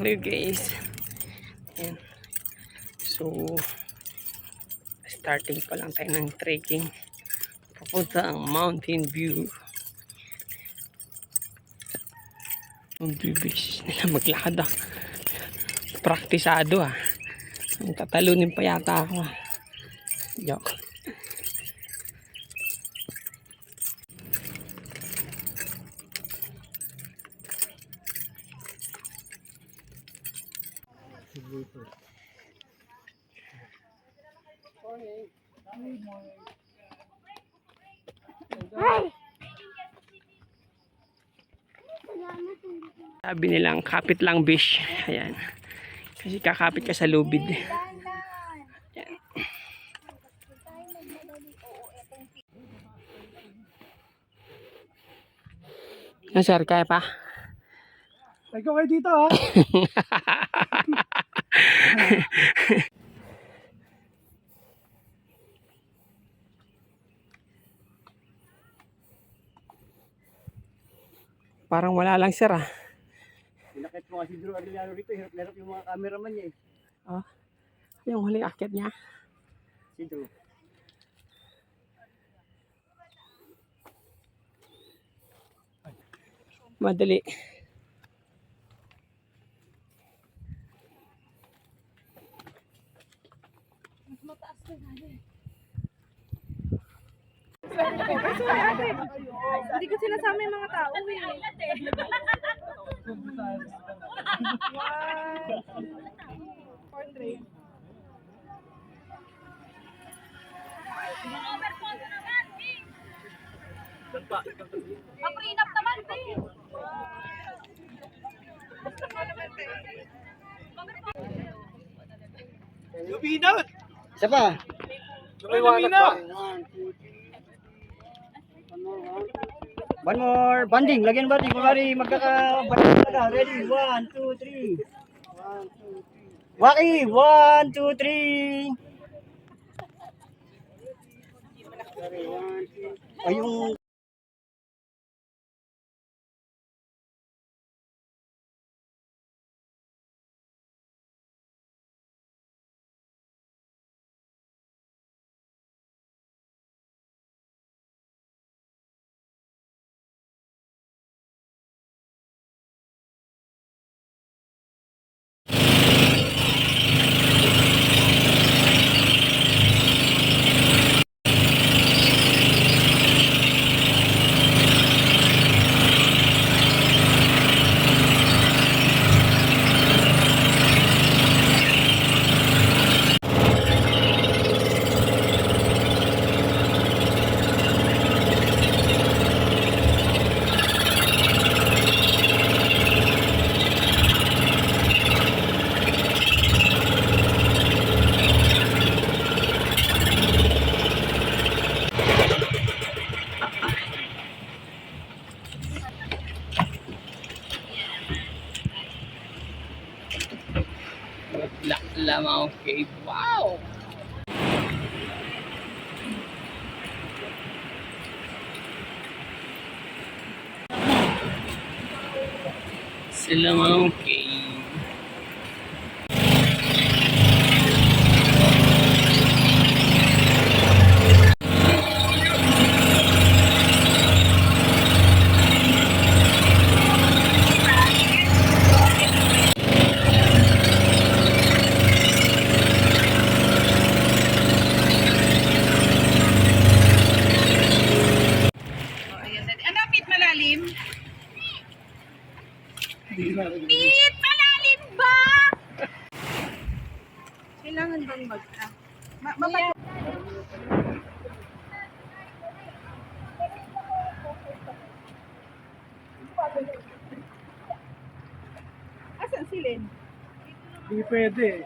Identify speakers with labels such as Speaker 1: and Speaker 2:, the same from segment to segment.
Speaker 1: kayo guys. Ayan. So, starting pa lang tayo ng trekking. Papunta ang Mountain View. Ang bibis nila maglakad ah. Praktisado ah. Tatalunin pa yata ako ah. Joke. Sabi nilang kapit lang bish. Ayan. Kasi kakapit ka sa lubid. Ayan. Sir, kaya pa?
Speaker 2: Ikaw kayo dito ha.
Speaker 1: Parang wala lang sir ah.
Speaker 2: Pinakit mo kasi Drew Aguiliano rito. Hirap yung mga cameraman niya eh.
Speaker 1: Oh, yung huling akyat niya.
Speaker 2: Si Drew.
Speaker 1: Madali.
Speaker 3: Mas mataas na gano'n. Hindi ko sinasama yung mga tao eh. Portrait. Pa-prenup naman din.
Speaker 2: Lubinot! Isa pa.
Speaker 1: Luminot!
Speaker 2: One more. Banding. Lagyan ba? Kunwari magkaka-banding talaga. Ready? 1, 2, 3. 1, 2, 3. Waki! 1, 2, 3. Ay, yung...
Speaker 1: Lamang cave. Wow! Lamang cave.
Speaker 3: Pit! Malalim ba? Kailangan bang Asan si Len?
Speaker 2: Hindi pwede.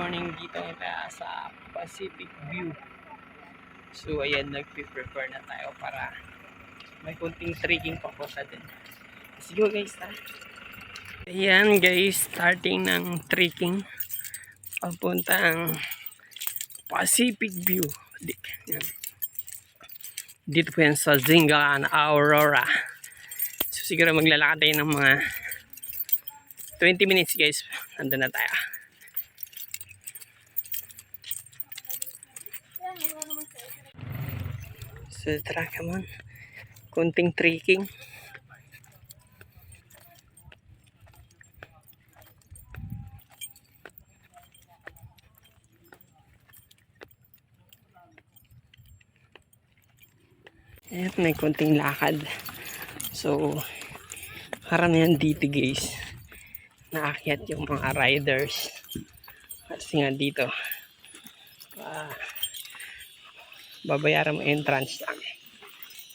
Speaker 1: morning dito tayo sa Pacific View. So ayan, nagpe-prepare na tayo para may kunting trekking papunta din. Let's go guys ha. Ayan guys, starting ng trekking papuntang Pacific View. Yan. Dito po yan sa Zingalan, Aurora. So siguro maglalakad tayo ng mga 20 minutes guys. Nandun na tayo. So tara, come on. Kunting trekking. Ayan, may kunting lakad. So, karamihan dito guys. Naakyat yung mga riders. Kasi nga dito. Babayaran mo entrance lang.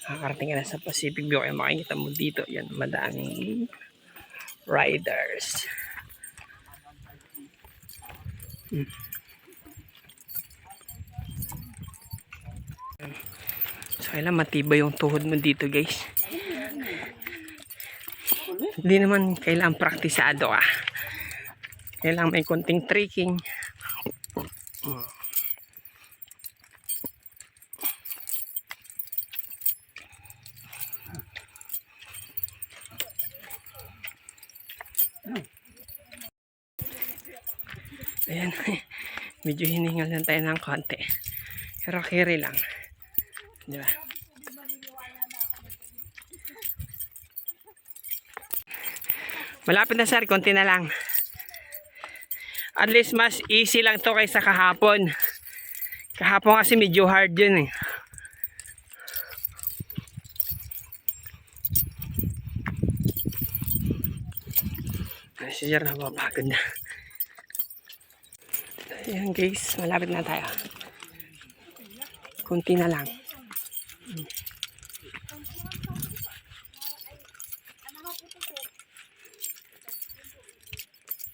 Speaker 1: Nakakarating ka na sa Pacific View. Kaya makikita mo dito. Yan, madaming riders. So, kailan matibay yung tuhod mo dito guys. Hindi naman kailangan praktisado ka. Kailangan may konting trekking. Ayan, medyo hiningal lang tayo ng konti. Pero carry lang. Diba? Malapit na sir, konti na lang. At least mas easy lang to kaysa kahapon. Kahapon kasi medyo hard yun eh. Si sir napapagod na. Ayan guys, malapit na tayo. Kunti na lang.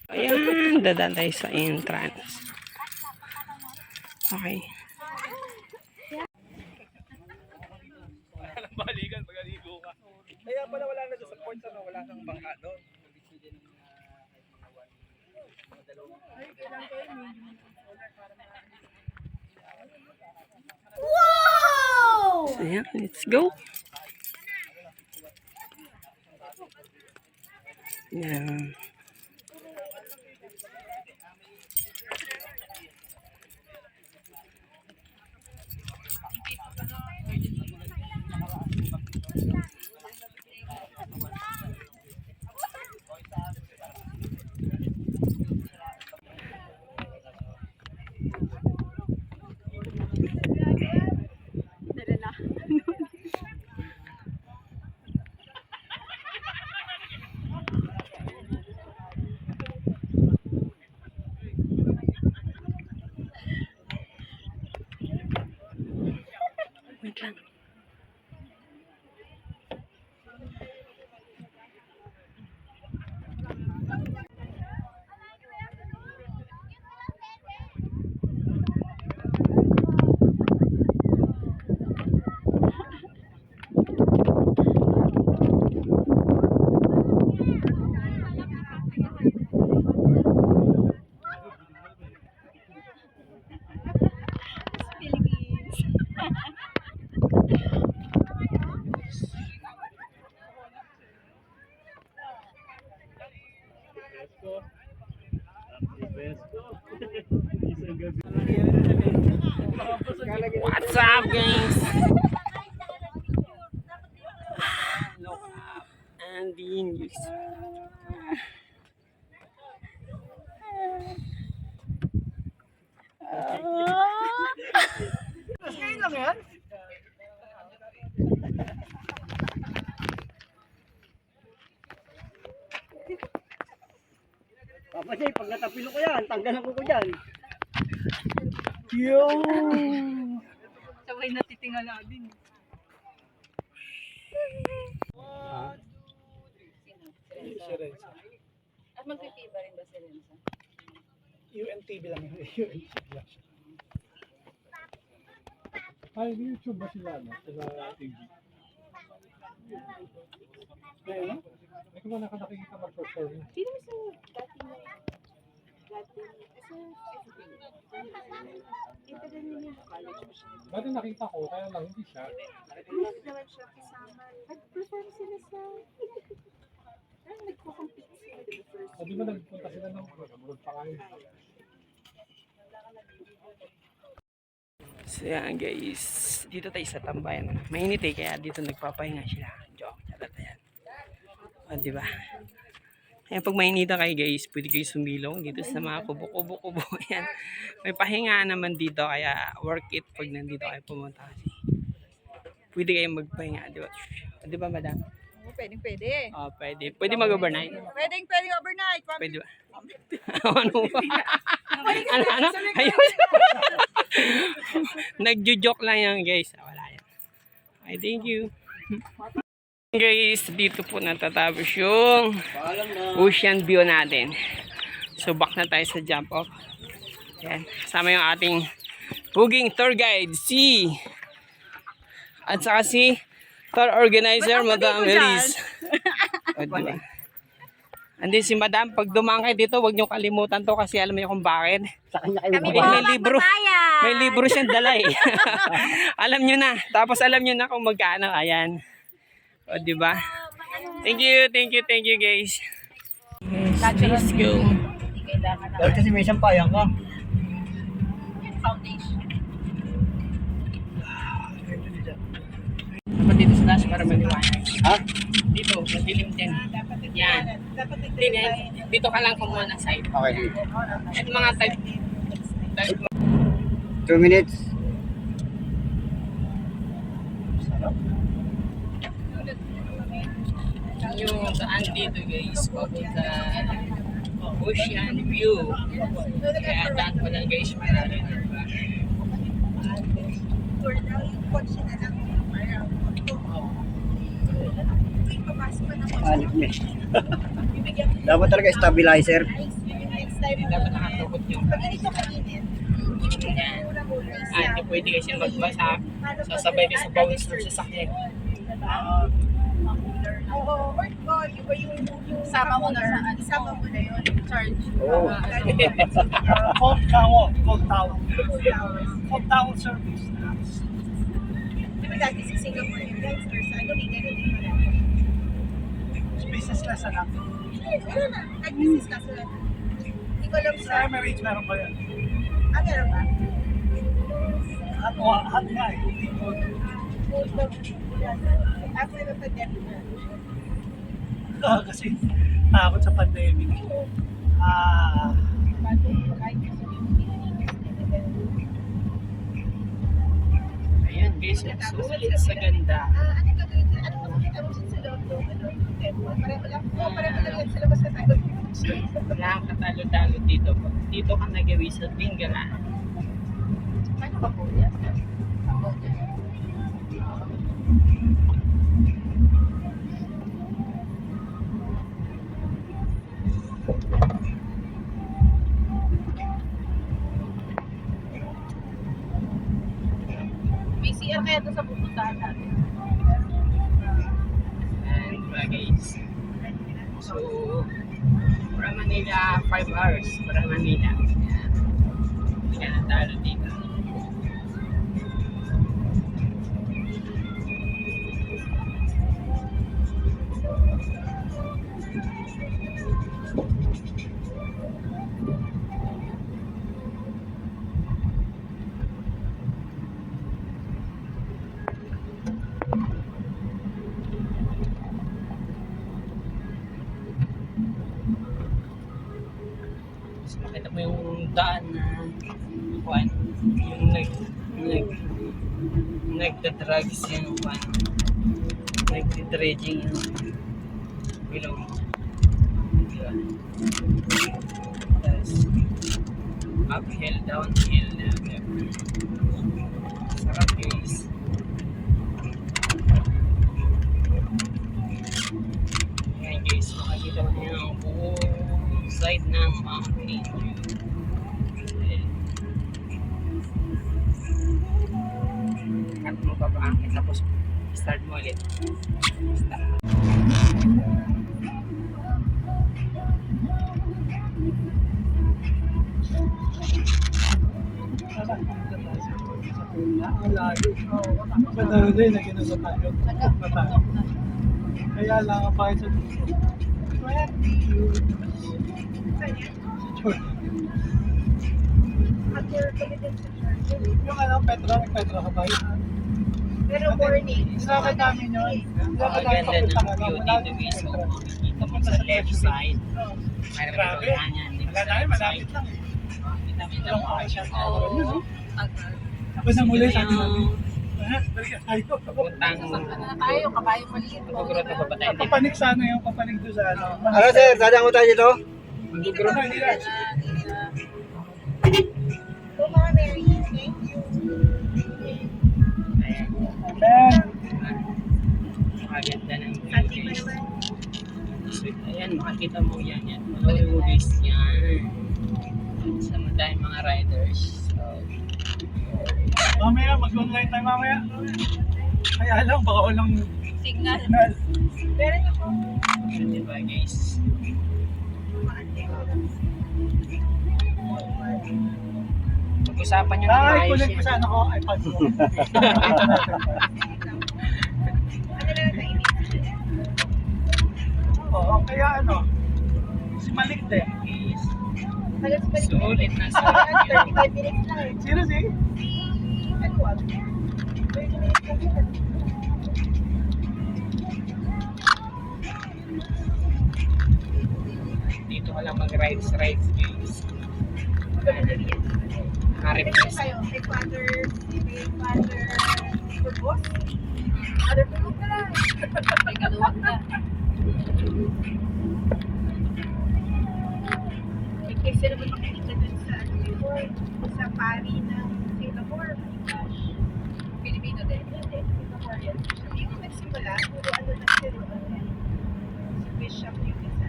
Speaker 1: Ayan, dadaan tayo sa entrance. Okay.
Speaker 2: Balikan, magaligo ka. Kaya pala wala na doon sa point, ano, wala nang bangka doon.
Speaker 3: Wow!
Speaker 1: So yeah, let's go. Yeah. Wait lang. What's up guys? Look up and the news.
Speaker 2: Ngayon lang yan? Papa Jay, pag natapilo ko yan, tanggalan ko dyan. Yo!
Speaker 3: Sabay natitingala din. At magpipiba rin ba si Renza?
Speaker 4: UNTV lang yun. UNTV lang. Ay, YouTube ba sila, no? Sa TV? Ayun, no? Hindi ko ba nakakita mag-perform?
Speaker 3: Sino mo sa dati itagal niya yung college.
Speaker 4: Dati nakita ko, kaya lang hindi siya.
Speaker 3: Group naman siya kasama. Nag-perform sila sa... Parang nagko-compete sila the first.
Speaker 4: O di ba nagpunta sila ng World pa kayo?
Speaker 1: So yan guys, dito tayo sa tambayan. Mainit eh, kaya dito nagpapahinga sila. Joke, charot yan. O, diba? Ayan, pag mainita kayo guys, pwede kayo sumilong dito sa mga kubo-kubo-kubo. Yan. May pahinga naman dito, kaya work it pag nandito kayo pumunta kasi. Pwede kayong magpahinga, diba? Diba madam?
Speaker 3: Pwedeng pwede.
Speaker 1: Oh, pwede. Pwede mag-overnight.
Speaker 3: Pwedeng overnight.
Speaker 1: Pwede ba? Ano ba? Ano? Ayun. Nagjo-joke lang yan guys. Wala yan. Okay, thank you. Guys, dito po natatapos yung ocean view natin. So back na tayo sa jump off. Yan. Kasama yung ating puging tour guide, si at saka si tour organizer, Madam Elise. O, diba? Andin si Madam, pag dumaan kayo dito, huwag niyo kalimutan to kasi alam niyo kung bakit.
Speaker 2: Sa kanya kayo
Speaker 3: Kami
Speaker 2: magbabayad.
Speaker 1: May libro. May libro siyang dala eh. Alam niyo na. Tapos alam niyo na kung magkano. Ayan. O, diba? Thank you guys. Let's go.
Speaker 2: Dahil kasi may sampayang ka.
Speaker 3: Foundation.
Speaker 1: Dapat dito sa taas para maliwanag.
Speaker 2: Ha?
Speaker 1: Dito, madilim din. Yan. Dito ka lang kumuha ng side.
Speaker 2: Okay.
Speaker 1: At mga type
Speaker 2: 2 minutes.
Speaker 1: yung daan dito guys. Papunta ocean view. Kaya daan ko lang guys. Marami na ba?
Speaker 2: Hanip niya. Dapat talaga stabilizer.
Speaker 1: Dapat nakatukot yung yan. Hindi pwede kasi magbasa. Sasabay ka sa bawis ng sasakyan.
Speaker 3: Sama mo na sa isama mo na yun. Charge.
Speaker 2: Oo.
Speaker 4: Cold towel. Cold towel. Cold towel service.
Speaker 3: Diba dati sa Singapore yung guys or sa ano, may ganun din pala.
Speaker 4: Business class na lang.
Speaker 3: Wala na. Nag-business class wala na. Hindi ko alam
Speaker 4: Sa
Speaker 3: sa...
Speaker 4: Emirates meron ba yan?
Speaker 3: Ah, meron ba?
Speaker 4: Hot nga eh.
Speaker 3: After the pandemic na.
Speaker 4: Kasi takot sa pandemic.
Speaker 1: Ayan guys, sulit sa ganda.
Speaker 3: Ano gagawin? Ano makikita mo sa loob ng temple? Pareho lang. Pareho lang yan sa labas na tayo.
Speaker 1: Wala kang katalo-talo dito. Pag dito ka nagawi sa Tingala.
Speaker 3: Ano ba po yan? May CR kaya ito sa pupuntahan natin.
Speaker 1: And guys. So, from Manila, 5 hours. From Manila. Hindi ka natalo dito. So, makita mo yung daan na kuwan, yung nagda-drugs yung kuwan, nagdi-dredging yung ilong. Diba? Tapos, uphill, downhill na. Sarap guys. Ngayon guys, makikita mo yung buong side ng mountain. Tapos, start mo ulit. Start.
Speaker 4: Ang layo. Madalo din na ginasa tayo. Kaya lang ang bakit sa gusto. Yung ano, Petra ka ba?
Speaker 3: Pero morning.
Speaker 4: Sinakad namin yun. Sinakad namin
Speaker 1: Maganda ng
Speaker 4: papunta
Speaker 1: view dito guys. So, makikita mo sa left side. Mayroon
Speaker 4: Grabe.
Speaker 1: ito yan.
Speaker 4: Wala namin, malapit lang.
Speaker 1: Kita mo
Speaker 4: Ilang oras siya.
Speaker 1: Oo.
Speaker 4: Tapos ang muli sa atin namin. Balikan tayo.
Speaker 1: Puntang
Speaker 3: Tayo, kabayo maliit.
Speaker 1: Pagkuro na ba tayo?
Speaker 4: Papanik sana yung papanik doon sa ano.
Speaker 2: Ano sir, dadaan ko tayo dito?
Speaker 4: Maguguro na, hindi na.
Speaker 3: So, mga Mary, thank you.
Speaker 4: Amen.
Speaker 1: Maganda ng
Speaker 3: Sati
Speaker 1: view
Speaker 3: pa
Speaker 1: guys.
Speaker 3: naman.
Speaker 1: So, ayan, makikita mo yan. Malulubis yan. Sa madaming mga riders. So,
Speaker 4: Mamaya, mag-online tayo mamaya. Kaya lang, baka walang
Speaker 3: Signal.
Speaker 4: signal.
Speaker 3: Meron ako.
Speaker 1: diba guys? Pag-usapan nyo na
Speaker 4: Ay,
Speaker 1: maayos
Speaker 4: kulit ko
Speaker 1: yan.
Speaker 4: sana ko iPad ko.
Speaker 3: Ano lang kainin?
Speaker 4: Oo, kaya ano, si Malik din.
Speaker 3: Halos balik na.
Speaker 1: Sulit na sulit.
Speaker 3: 35 minutes lang eh.
Speaker 4: Sino si?
Speaker 3: Ano wag? 30 minutes lang yun.
Speaker 1: Dito ka lang mag-rides guys. Harip
Speaker 3: Ano kayo? Kay Father Turbos? Father Turbos na lang. May kaluwag na. Kasi naman makikita dun sa ano before, sa pari ng Singapore. Pilipino din. Hindi, Singapore yan. Hindi ko nagsimula, puro ano na sila. Si Bishop yung isa.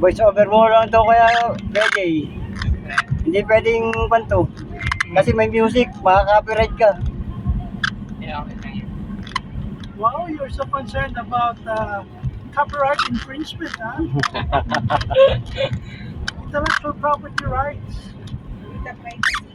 Speaker 2: Voice over mo lang to kaya DJ. Hindi pwedeng panto. Kasi may music, makaka-copyright ka.
Speaker 1: Yeah, okay lang yan.
Speaker 4: Wow, you're so concerned about copyright infringement, huh? Intellectual property rights.
Speaker 3: The privacy.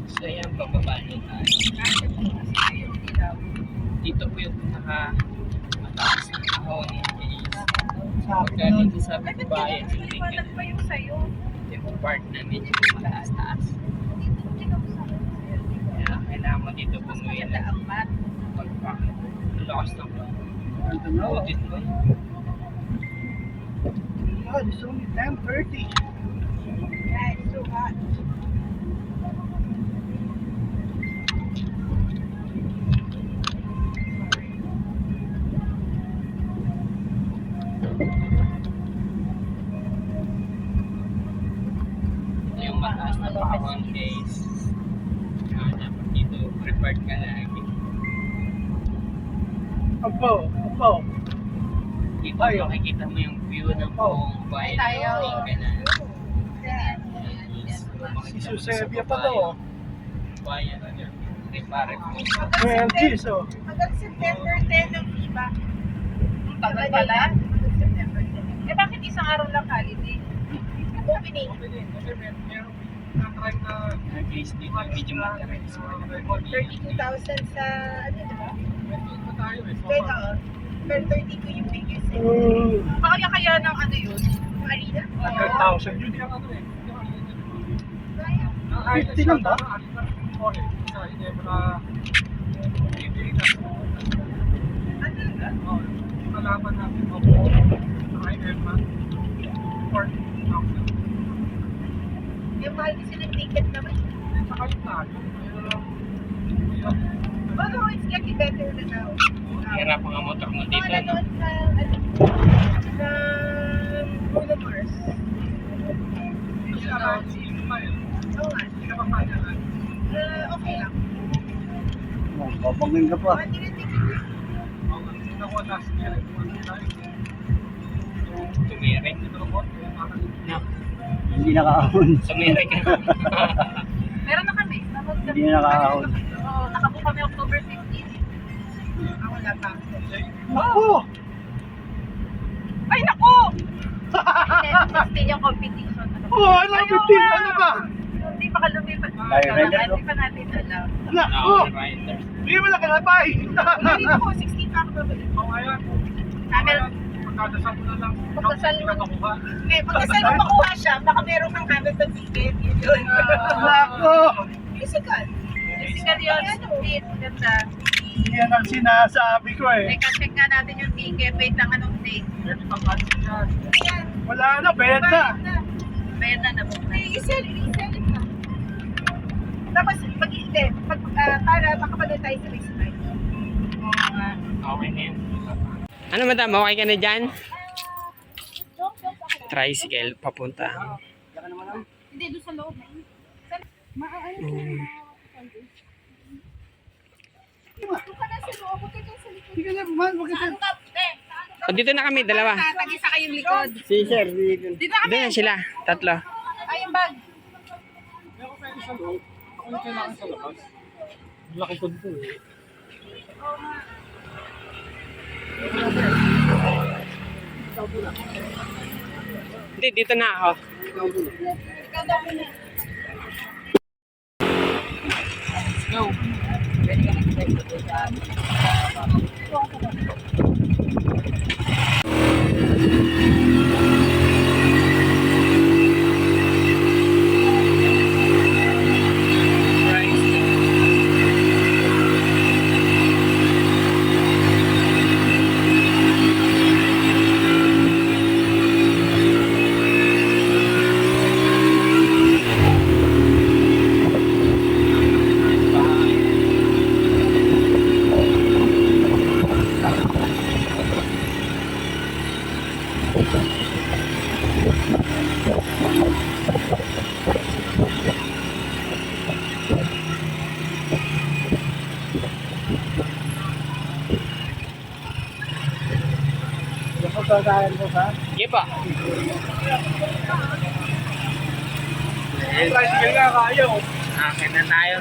Speaker 1: So ayan, bababa na tayo. Dito po yung mataas na kahon niya guys.
Speaker 4: Sa akin
Speaker 1: Pagka
Speaker 4: yun.
Speaker 1: dito sa bayan, hindi
Speaker 3: Liwanag pa yung sa'yo.
Speaker 1: yung part na medyo mataas-taas. Kaya kailangan mo dito bumuwi na ang mat. Pagpapalakas ng audit mo.
Speaker 4: God, it's only 10:30.
Speaker 3: Yeah, it's so hot.
Speaker 1: Ito yung mataas na kahon guys. Kaya dapat dito prepared ka lagi.
Speaker 4: Opo.
Speaker 1: Dito
Speaker 4: Ayaw.
Speaker 1: makikita mo yung view ng buong bayan.
Speaker 3: Tayo.
Speaker 1: Tingin ka na.
Speaker 4: Si Susebia pa daw.
Speaker 1: Bayan. Prepare mo.
Speaker 4: 12 so.
Speaker 3: Hanggang September 10 ang iba. Tagal pala? Hanggang September 10. Eh bakit isang araw lang holiday? Opening.
Speaker 1: Guys, dito yung medyo matagal.
Speaker 3: 32,000 sa, ano diba? Pwede, oo. Pero 32 yung biggest. Kaya ng ano yun? Yung arena?
Speaker 4: 100,000 yun.
Speaker 3: Kaya.
Speaker 4: 50 lang ba?
Speaker 3: Ano nga?
Speaker 4: Kalaban natin ako sa Ironman. 4,000.
Speaker 3: Yung mahal kasi ng ticket naman.
Speaker 4: Sa kalipad.
Speaker 3: Although it's getting better na now.
Speaker 1: Hirap ang motor mo dito.
Speaker 3: Mga
Speaker 1: No?
Speaker 3: nanood na, ano, na Bruno Mars.
Speaker 4: Hindi siya na si Ismael.
Speaker 3: Oo nga.
Speaker 4: Hindi ka mapanalan.
Speaker 3: Okay lang.
Speaker 2: Babangin ka pa.
Speaker 3: Mga ticket.
Speaker 4: Nakuha last year.
Speaker 1: Tumire. No.
Speaker 2: Hindi nakaahon.
Speaker 1: Sumire ka.
Speaker 3: Meron na kami.
Speaker 2: Hindi na nakaahon.
Speaker 3: Oo, nakabook kami October 15. Ako wala pa.
Speaker 4: Ako!
Speaker 3: Ay, naku! 16 yung competition.
Speaker 4: Oh, ano 15? Ano ba?
Speaker 3: Hindi pa ka lumipat.
Speaker 2: Tayo, rider, no?
Speaker 3: Hindi pa natin alam.
Speaker 4: Nako!
Speaker 1: Rider.
Speaker 4: Hindi mo lang kalapay!
Speaker 3: Hindi ko, 16 pa ako babalik.
Speaker 4: Oo, ngayon.
Speaker 3: Camel,
Speaker 4: Magkadasal mo na lang.
Speaker 3: Magdasal mo.
Speaker 4: Hindi ka makuha.
Speaker 3: pagkasal mo makuha siya, baka meron kang Hamilton ticket. Yun.
Speaker 4: Nako!
Speaker 3: Musical. Musical yun. Speed. Ganda.
Speaker 4: Yan ang sinasabi ko eh.
Speaker 3: Teka, check nga natin yung ticket. Wait lang, anong date? Ayan.
Speaker 4: Wala na, bayad na.
Speaker 3: Bayad na nabook na. I-sell ka. Tapos, para makapanood tayo sa race night. Oo nga.
Speaker 1: Okay na yun. Ano madam, okay ka na dyan? Tricycle, papunta.
Speaker 3: Hindi, doon sa loob.
Speaker 4: Hindi ka na, man, magkita.
Speaker 1: O, dito na kami, dalawa.
Speaker 3: Tag-isa kayong likod.
Speaker 2: Si sir,
Speaker 3: Dito
Speaker 1: Dito
Speaker 3: kami.
Speaker 1: na sila, tatlo.
Speaker 3: Ay, yung bag.
Speaker 4: Laki ko dito eh.
Speaker 1: Hindi, dito na ako.
Speaker 3: Ikaw daw muna.
Speaker 1: Let's go.
Speaker 2: Pagkakain ko ka.
Speaker 1: Sige pa.
Speaker 4: Tricycle nga kaya oh.
Speaker 1: Akin na tayo.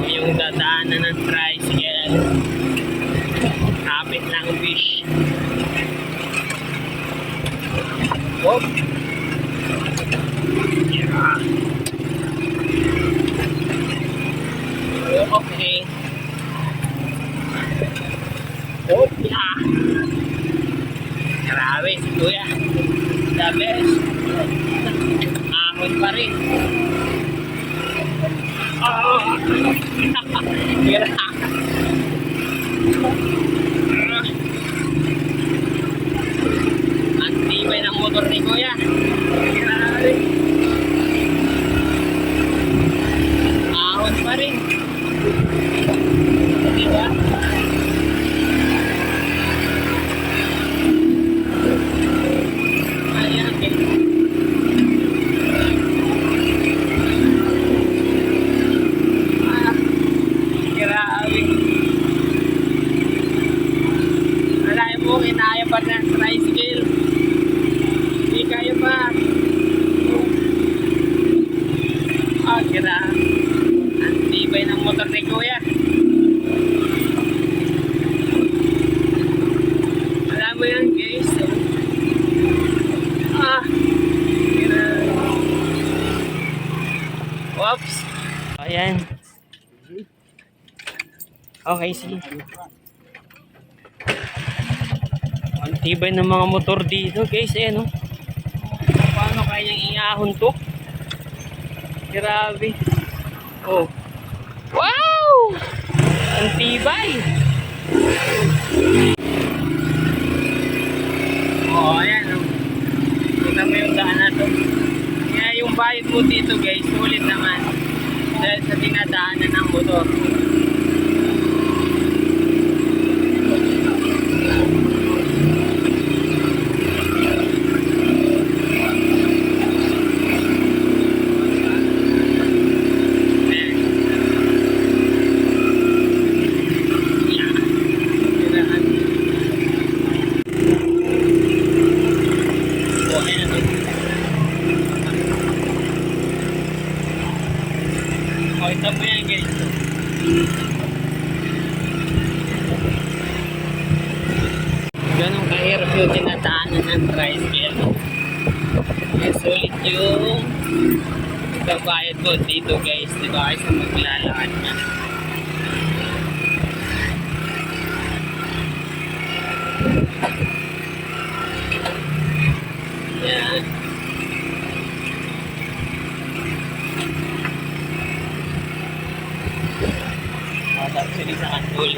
Speaker 1: Yung dadaanan ng tricycle. Kapit lang wish. Oh. Yeah. Okay. Oh, yeah. Grabe si Kuya. The best. Ahon pa rin. Oh. Grabe. Ang tibay ng motor ni Kuya. Grabe. Ahon pa rin. Diba? Ayan, okay. Ah, grabe. Ops. Ayan. Okay, sige. Ang tibay ng mga motor dito guys. Ayan, oh. Paano kayang iahon to? Grabe. Oh. Wow! Ang tibay. Oh, ayan, oh. Kita mo yung daan na to. Kaya yung bayad mo dito guys, sulit naman. Dahil sa dinadaanan ng motor. Ito po yan guys. Ganun kahirap yung tinataanan ng tricycle. Kaya sulit yung kabayad mo dito guys. Diba kasi maglalakad na. Yan. Tapos yun sa kantul.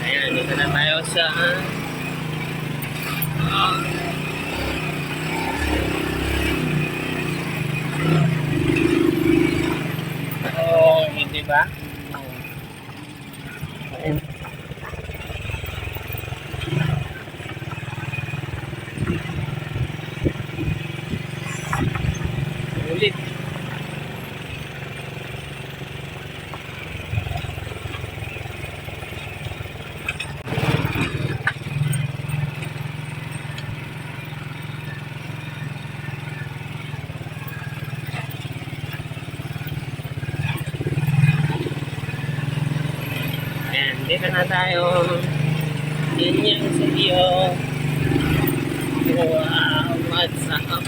Speaker 1: Ayan, dito na tayo sa oh, hindi ba? Ayan. Ulit. Ayan, dito na tayo. Yan yung studio. Wow, what's up?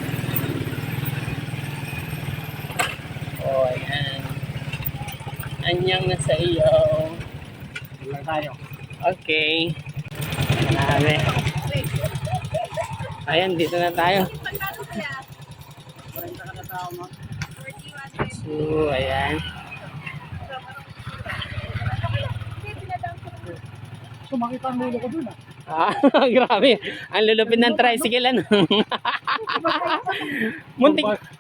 Speaker 1: Oh, ayan. Anyang na sa iyo.
Speaker 2: Wala tayo.
Speaker 1: Okay. Grabe. Ayan, dito na tayo.
Speaker 3: Magkano kaya?
Speaker 2: 40 ka na tao mo.
Speaker 3: 41.
Speaker 1: So, ayan.
Speaker 2: So makita ang ulo ko dun ah.
Speaker 1: Ah, grabe. Ang lulupit ng tricycle, ano?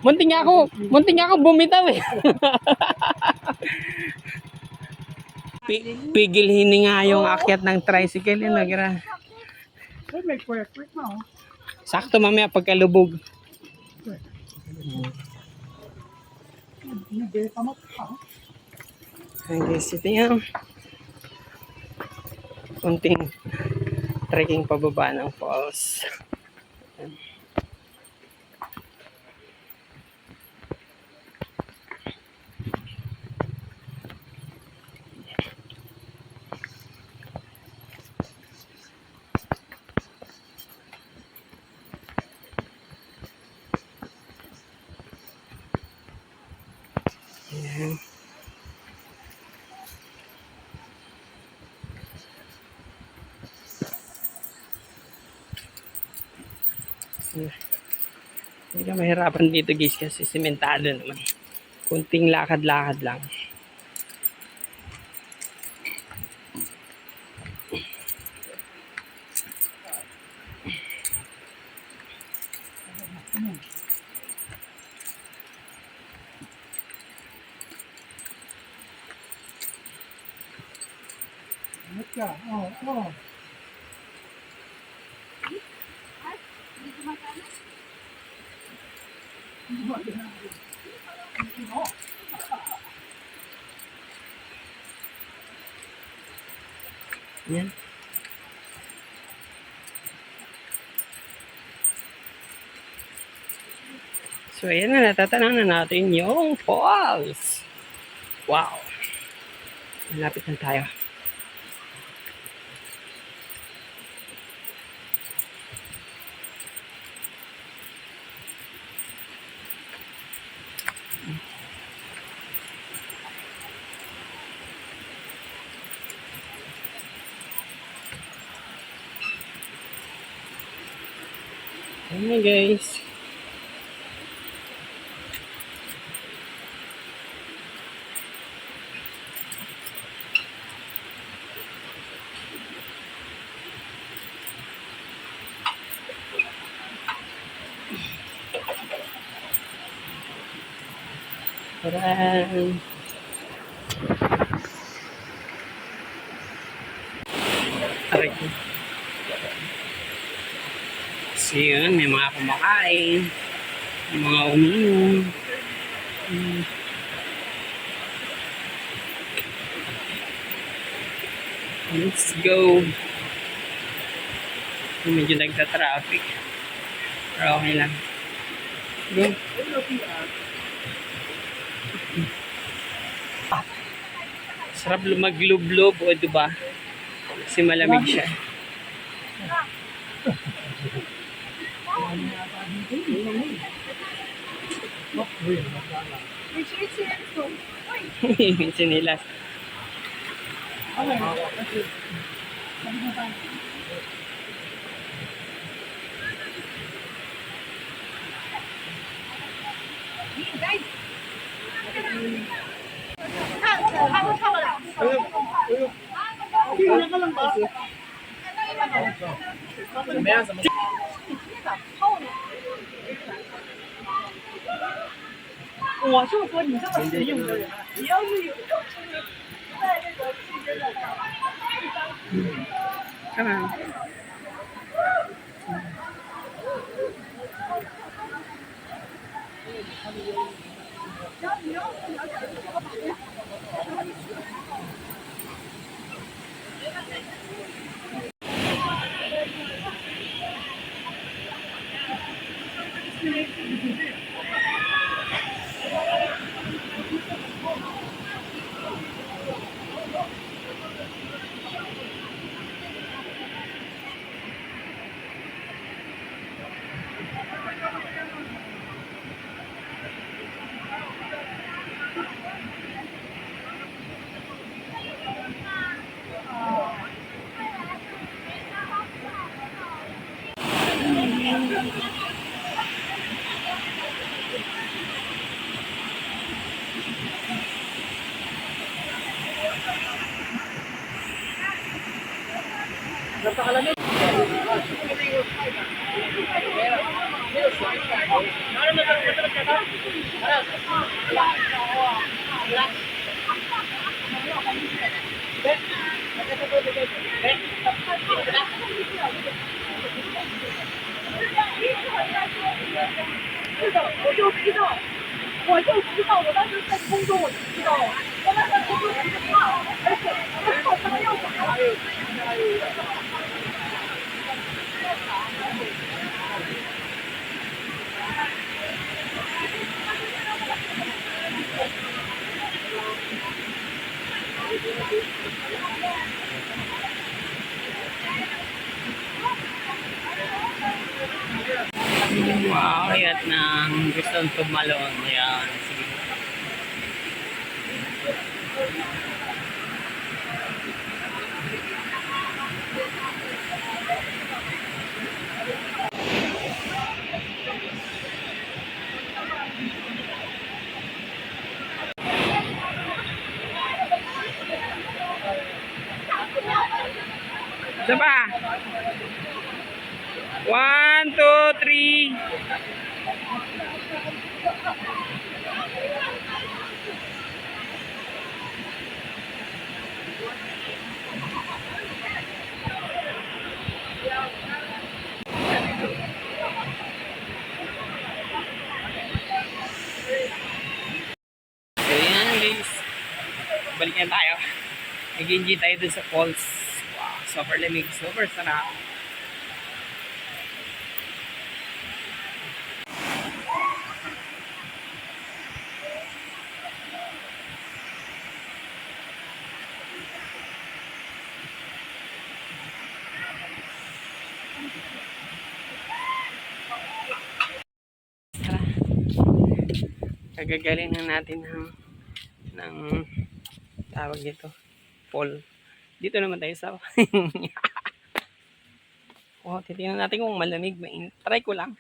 Speaker 1: munting nga ako bumitaw eh. Pigil hininga yung akyat ng tricycle, yun, nagra.
Speaker 2: Ay, may quick na oh.
Speaker 1: Sakto mamaya pagkalubog.
Speaker 2: Hindi, tama pa.
Speaker 1: Ay guys, ito yung kunting trekking pababa ng falls. Ayan. Hindi ka mahirapan dito guys kasi sementado naman. Kunting lakad-lakad lang.
Speaker 2: Ingat ka. Oh, oh.
Speaker 1: Yan. So, ayan na, natatanaw na natin yung falls. Wow. Malapit na tayo. Ayan guys. Taran! Aray ko. So yun, may mga kumakain, may mga umiinom. Let's go. Medyo nagta-traffic. Pero okay lang. Go. Sarap lumaglob-lob, o diba? Kasi malamig siya. Sinilas. Come on. Wow, ayat ng gustong tumalon. Ayan, sige. Isa pa. 1, 2, 3. So yan guys, balik na tayo. Nag-enjoy tayo dun sa falls. Wow, super lamig, super sarap. Kagagaling na natin ng tawag dito, fall. Dito naman tayo sa Oh, titingnan natin kung malamig, mainit. Try ko lang.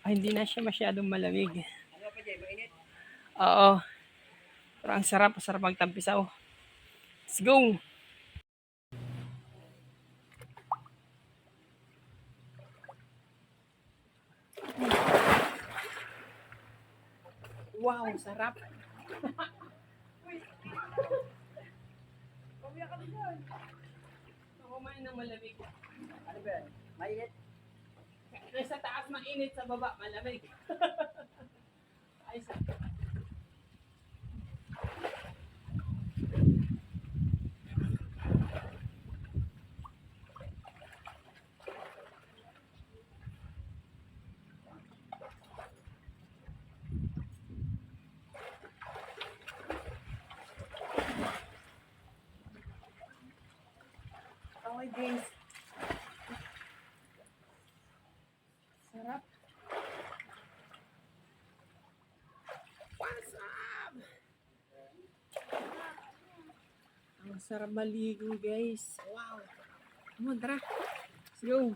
Speaker 1: Ay, hindi na siya masyadong malamig.
Speaker 2: Ano pa dyan, mainit?
Speaker 1: Oo. Pero ang sarap, sarap magtampisaw. Let's go! Wow, sarap. Kumain ng malamig.
Speaker 2: Ano ba yan? Mainit?
Speaker 1: Nasa taas mainit, sa baba malamig. Ay, okay guys. Sarap. What's up? Ang sarap maligo guys. Wow. Come on, tara. Let's go.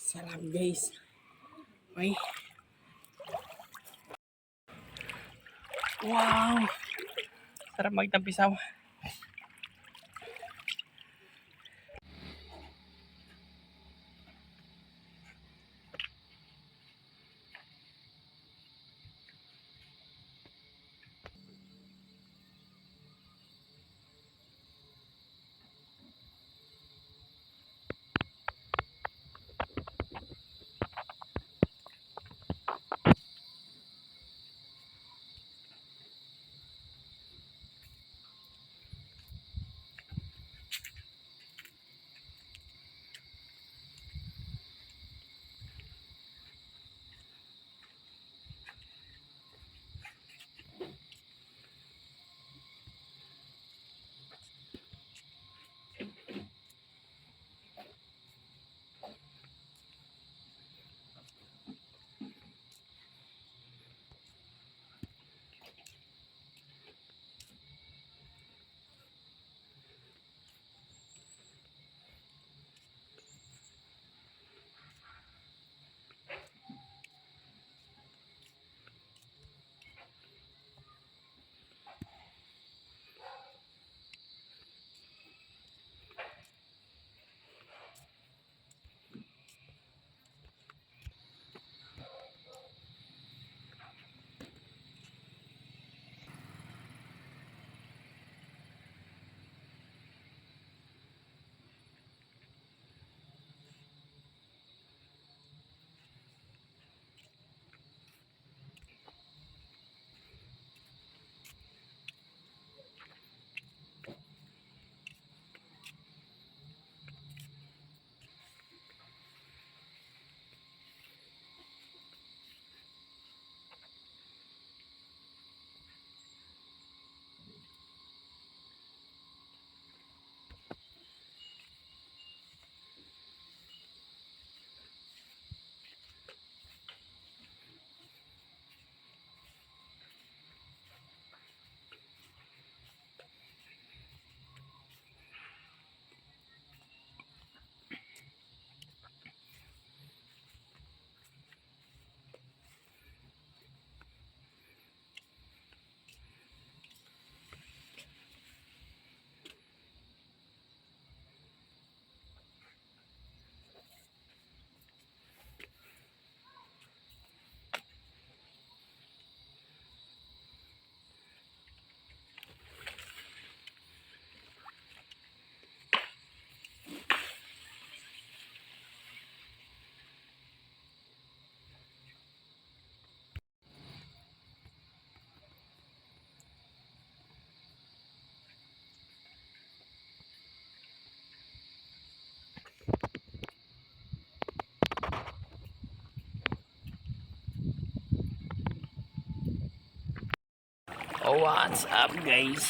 Speaker 1: Sarap guys. Okay. Wow. Sarap magtampisaw. What's up, guys?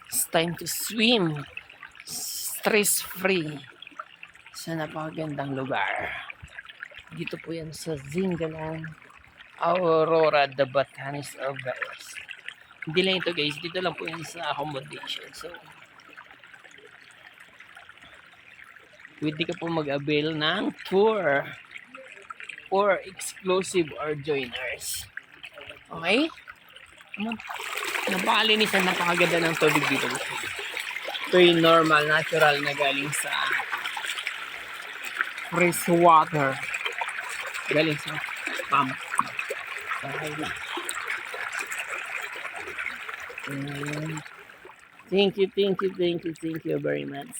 Speaker 1: It's time to swim. Stress-free. Sa napakagandang lugar. Dito po yan sa Zingalan, Aurora de Batanes of the West. Hindi lang ito, guys. Dito lang po yan sa accommodation. So, pwede ka po mag-avail ng tour for exclusive or joiners. Okay? Napakalinis na napakaganda ng tubig dito. Ito yung normal, natural na galing sa fresh water. Galing sa pump. Thank you very much.